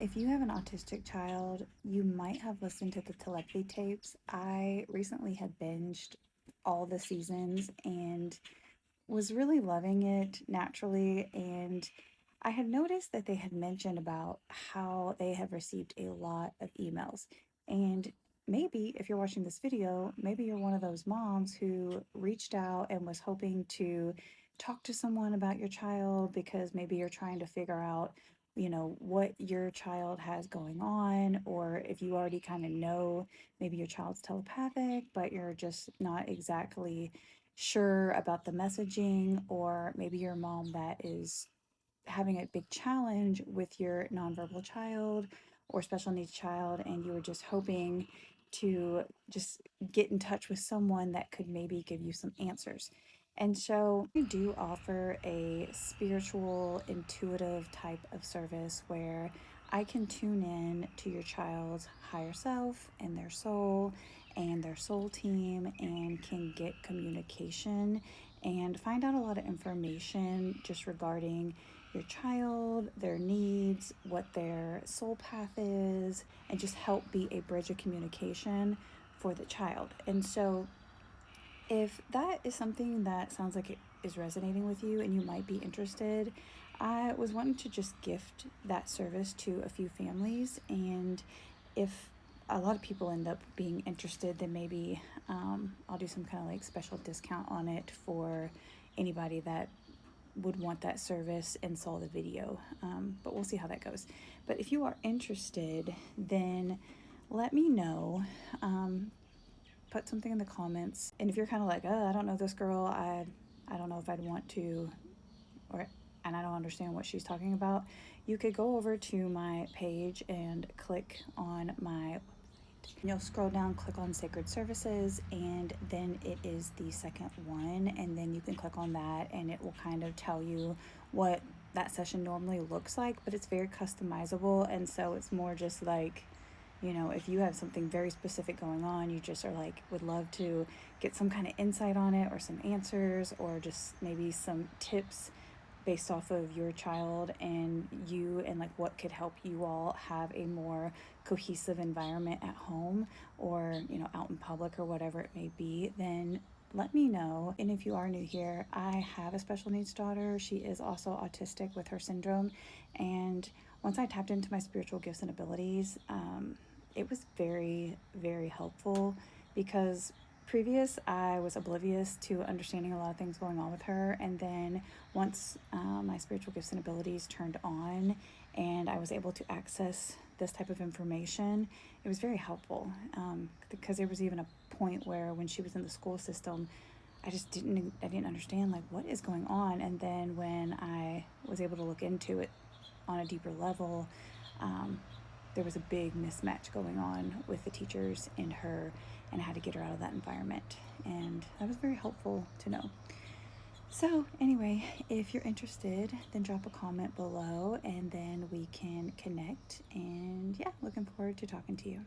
If you have an autistic child, you might have listened to the Telepathy Tapes. I recently had binged all the seasons and was really loving it naturally. And I had noticed that they had mentioned about how they have received a lot of emails. And maybe if you're watching this video, maybe you're one of those moms who reached out and was hoping to talk to someone about your child because maybe you're trying to figure out, what your child has going on, or if you already kind of know maybe your child's telepathic, but you're just not exactly sure about the messaging, or maybe you're a mom that is having a big challenge with your nonverbal child or special needs child, and you were just hoping to just get in touch with someone that could maybe give you some answers. And so I do offer a spiritual, intuitive type of service where I can tune in to your child's higher self and their soul team, and can get communication and find out a lot of information just regarding your child, their needs, what their soul path is, and just help be a bridge of communication for the child. And so, if that is something that sounds like it is resonating with you and you might be interested, I was wanting to just gift that service to a few families. And if a lot of people end up being interested, then maybe I'll do some kind of like special discount on it for anybody that would want that service and saw the video. But we'll see how that goes. But if you are interested, then let me know. Put something in the comments. And if you're kind of like, oh, I don't know this girl, I don't know if I'd want to, or and I don't understand what she's talking about, you could go over to my page and click on my. You'll scroll down, click on Sacred Services, and then it is the second one. And then you can click on that, and it will kind of tell you what that session normally looks like, but it's very customizable. And so it's more just like, if you have something very specific going on, you just are like, would love to get some kind of insight on it, or some answers, or just maybe some tips based off of your child and you, and like what could help you all have a more cohesive environment at home, or out in public, or whatever it may be, then let me know. And if you are new here, I have a special needs daughter. She is also autistic with her syndrome. And once I tapped into my spiritual gifts and abilities, it was very, very helpful, because previous I was oblivious to understanding a lot of things going on with her. And then once my spiritual gifts and abilities turned on and I was able to access this type of information, it was very helpful, because there was even a point where when she was in the school system, I didn't understand like what is going on. And then when I was able to look into it on a deeper level, there was a big mismatch going on with the teachers and her, and how to get her out of that environment. And that was very helpful to know. So, anyway, if you're interested, then drop a comment below and then we can connect. And yeah, looking forward to talking to you.